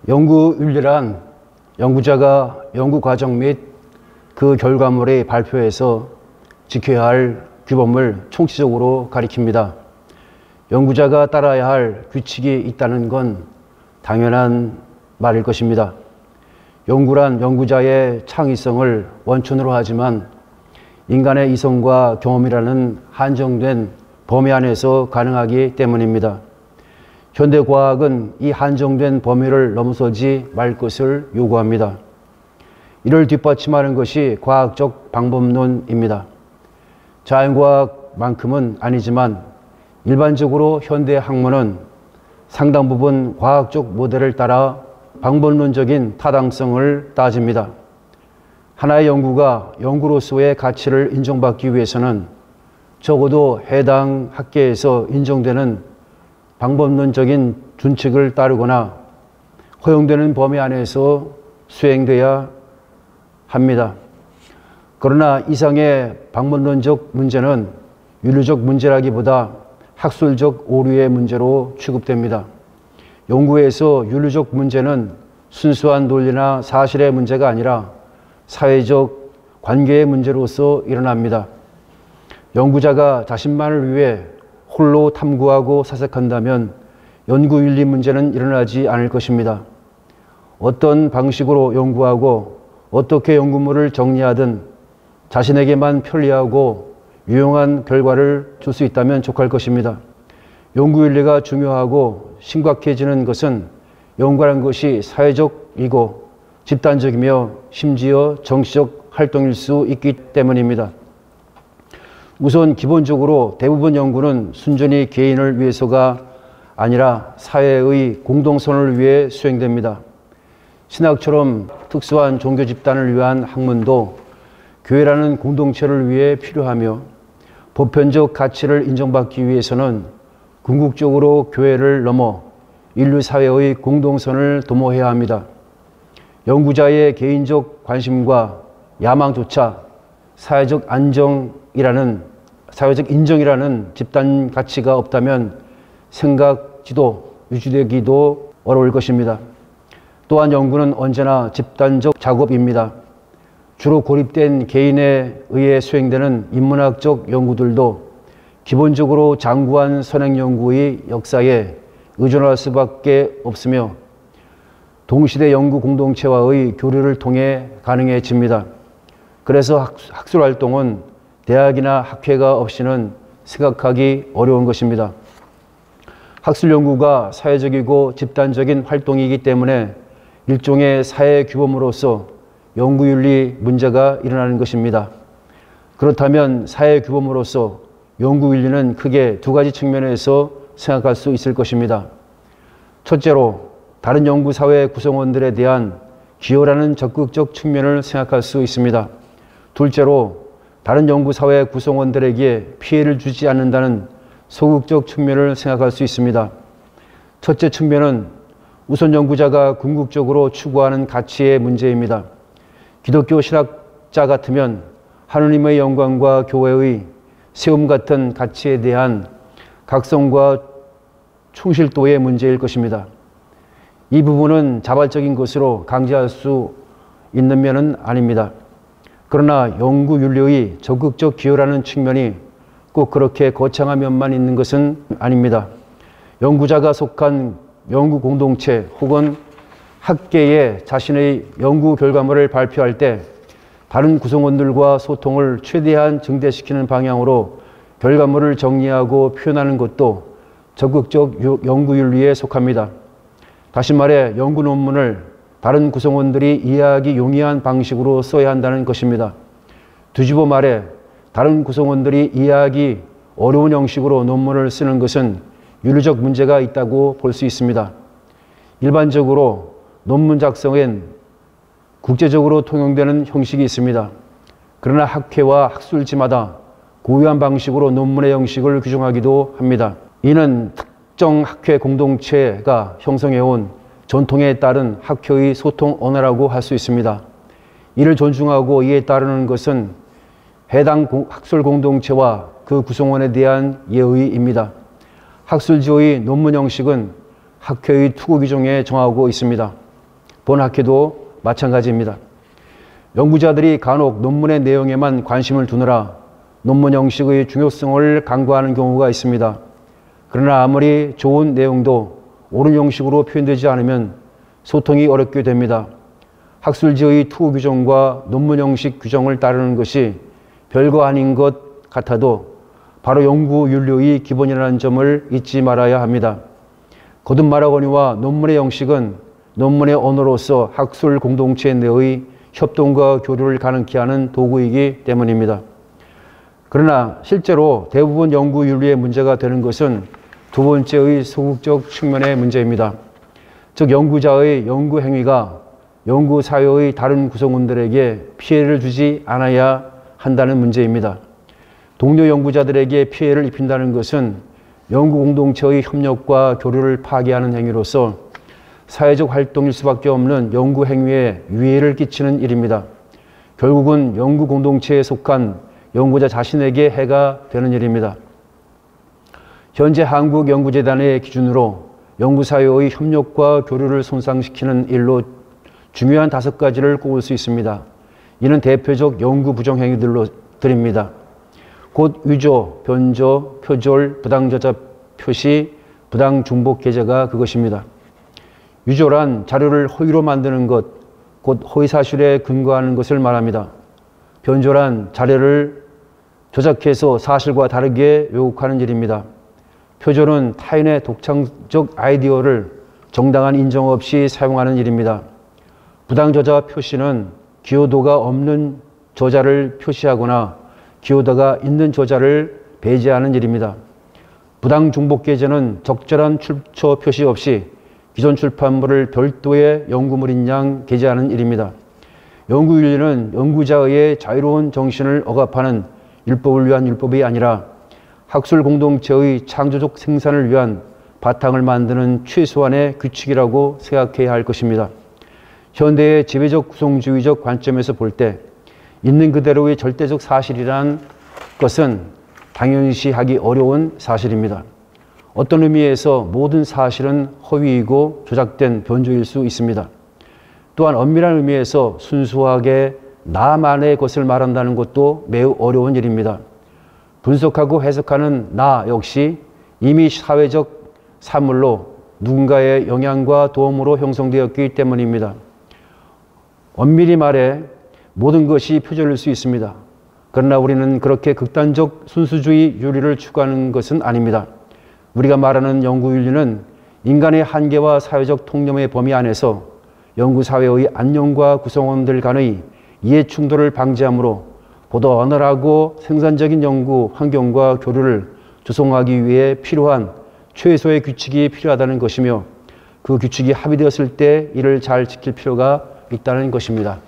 연구윤리란 연구자가 연구 과정 및 그 결과물의 발표에서 지켜야 할 규범을 총체적으로 가리킵니다. 연구자가 따라야 할 규칙이 있다는 건 당연한 말일 것입니다. 연구란 연구자의 창의성을 원천으로 하지만 인간의 이성과 경험이라는 한정된 범위 안에서 가능하기 때문입니다. 현대과학은 이 한정된 범위를 넘어서지 말 것을 요구합니다. 이를 뒷받침하는 것이 과학적 방법론입니다. 자연과학만큼은 아니지만 일반적으로 현대 학문은 상당 부분 과학적 모델을 따라 방법론적인 타당성을 따집니다. 하나의 연구가 연구로서의 가치를 인정받기 위해서는 적어도 해당 학계에서 인정되는 방법론적인 준칙을 따르거나 허용되는 범위 안에서 수행돼야 합니다. 그러나 이상의 방법론적 문제는 윤리적 문제라기보다 학술적 오류의 문제로 취급됩니다. 연구에서 윤리적 문제는 순수한 논리나 사실의 문제가 아니라 사회적 관계의 문제로서 일어납니다. 연구자가 자신만을 위해 홀로 탐구하고 사색한다면 연구윤리 문제는 일어나지 않을 것입니다. 어떤 방식으로 연구하고 어떻게 연구물을 정리하든 자신에게만 편리하고 유용한 결과를 줄 수 있다면 족할 것입니다. 연구윤리가 중요하고 심각해지는 것은 연구라는 것이 사회적이고 집단적이며 심지어 정치적 활동일 수 있기 때문입니다. 우선 기본적으로 대부분 연구는 순전히 개인을 위해서가 아니라 사회의 공동선을 위해 수행됩니다. 신학처럼 특수한 종교 집단을 위한 학문도 교회라는 공동체를 위해 필요하며 보편적 가치를 인정받기 위해서는 궁극적으로 교회를 넘어 인류 사회의 공동선을 도모해야 합니다. 연구자의 개인적 관심과 야망조차 사회적 인정이라는 집단 가치가 없다면 생각지도 유지되기도 어려울 것입니다. 또한 연구는 언제나 집단적 작업입니다. 주로 고립된 개인에 의해 수행되는 인문학적 연구들도 기본적으로 장구한 선행연구의 역사에 의존할 수밖에 없으며 동시대 연구 공동체와의 교류를 통해 가능해집니다. 그래서 학술활동은 대학이나 학회가 없이는 생각하기 어려운 것입니다. 학술연구가 사회적이고 집단적인 활동이기 때문에 일종의 사회 규범으로서 연구윤리 문제가 일어나는 것입니다. 그렇다면 사회 규범으로서 연구윤리는 크게 두 가지 측면에서 생각할 수 있을 것입니다. 첫째로 다른 연구사회 구성원들에 대한 기여라는 적극적 측면을 생각할 수 있습니다. 둘째로 다른 연구사회 구성원들에게 피해를 주지 않는다는 소극적 측면을 생각할 수 있습니다. 첫째 측면은 우선 연구자가 궁극적으로 추구하는 가치의 문제입니다. 기독교 신학자 같으면 하느님의 영광과 교회의 세움 같은 가치에 대한 각성과 충실도의 문제일 것입니다. 이 부분은 자발적인 것으로 강제할 수 있는 면은 아닙니다. 그러나 연구윤리의 적극적 기여라는 측면이 꼭 그렇게 거창한 면만 있는 것은 아닙니다. 연구자가 속한 연구 공동체 혹은 학계에 자신의 연구 결과물을 발표할 때 다른 구성원들과 소통을 최대한 증대시키는 방향으로 결과물을 정리하고 표현하는 것도 적극적 연구윤리에 속합니다. 다시 말해 연구 논문을 다른 구성원들이 이해하기 용이한 방식으로 써야 한다는 것입니다. 뒤집어 말해 다른 구성원들이 이해하기 어려운 형식으로 논문을 쓰는 것은 윤리적 문제가 있다고 볼 수 있습니다. 일반적으로 논문 작성엔 국제적으로 통용되는 형식이 있습니다. 그러나 학회와 학술지마다 고유한 방식으로 논문의 형식을 규정하기도 합니다. 이는 특정 학회 공동체가 형성해온 전통에 따른 학회의 소통 언어라고 할 수 있습니다. 이를 존중하고 이에 따르는 것은 해당 학술 공동체와 그 구성원에 대한 예의입니다. 학술지의 논문 형식은 학회의 투구 규정에 정하고 있습니다. 본학회도 마찬가지입니다. 연구자들이 간혹 논문의 내용에만 관심을 두느라 논문 형식의 중요성을 간과하는 경우가 있습니다. 그러나 아무리 좋은 내용도 옳은 형식으로 표현되지 않으면 소통이 어렵게 됩니다. 학술지의 투구 규정과 논문 형식 규정을 따르는 것이 별거 아닌 것 같아도 바로 연구 윤리의 기본이라는 점을 잊지 말아야 합니다. 거듭 말하거니와 논문의 형식은 논문의 언어로서 학술 공동체 내의 협동과 교류를 가능케 하는 도구이기 때문입니다. 그러나 실제로 대부분 연구 윤리의 문제가 되는 것은 두 번째의 소극적 측면의 문제입니다. 즉 연구자의 연구 행위가 연구 사회의 다른 구성원들에게 피해를 주지 않아야 한다는 문제입니다. 동료 연구자들에게 피해를 입힌다는 것은 연구 공동체의 협력과 교류를 파괴하는 행위로서 사회적 활동일 수밖에 없는 연구 행위에 위해를 끼치는 일입니다. 결국은 연구 공동체에 속한 연구자 자신에게 해가 되는 일입니다. 현재 한국연구재단의 기준으로 연구사회의 협력과 교류를 손상시키는 일로 중요한 5가지를 꼽을 수 있습니다. 이는 대표적 연구 부정행위들입니다. 곧 위조, 변조, 표절, 부당저자 표시, 부당중복 게재가 그것입니다. 위조란 자료를 허위로 만드는 것, 곧 허위사실에 근거하는 것을 말합니다. 변조란 자료를 조작해서 사실과 다르게 왜곡하는 일입니다. 표절은 타인의 독창적 아이디어를 정당한 인정 없이 사용하는 일입니다. 부당저자 표시는 기여도가 없는 저자를 표시하거나 기여도가 있는 저자를 배제하는 일입니다. 부당중복게재는 적절한 출처 표시 없이 기존 출판물을 별도의 연구물인 양 게재하는 일입니다. 연구윤리는 연구자의 자유로운 정신을 억압하는 율법을 위한 율법이 아니라 학술 공동체의 창조적 생산을 위한 바탕을 만드는 최소한의 규칙이라고 생각해야 할 것입니다. 현대의 지배적 구성주의적 관점에서 볼 때 있는 그대로의 절대적 사실이란 것은 당연시하기 어려운 사실입니다. 어떤 의미에서 모든 사실은 허위이고 조작된 변조일 수 있습니다. 또한 엄밀한 의미에서 순수하게 나만의 것을 말한다는 것도 매우 어려운 일입니다. 분석하고 해석하는 나 역시 이미 사회적 사물로 누군가의 영향과 도움으로 형성되었기 때문입니다. 엄밀히 말해 모든 것이 표절일 수 있습니다. 그러나 우리는 그렇게 극단적 순수주의 윤리를 추구하는 것은 아닙니다. 우리가 말하는 연구윤리는 인간의 한계와 사회적 통념의 범위 안에서 연구사회의 안녕과 구성원들 간의 이해충돌을 방지하므로 보다 원활하고 생산적인 연구 환경과 교류를 조성하기 위해 필요한 최소의 규칙이 필요하다는 것이며 그 규칙이 합의되었을 때 이를 잘 지킬 필요가 있다는 것입니다.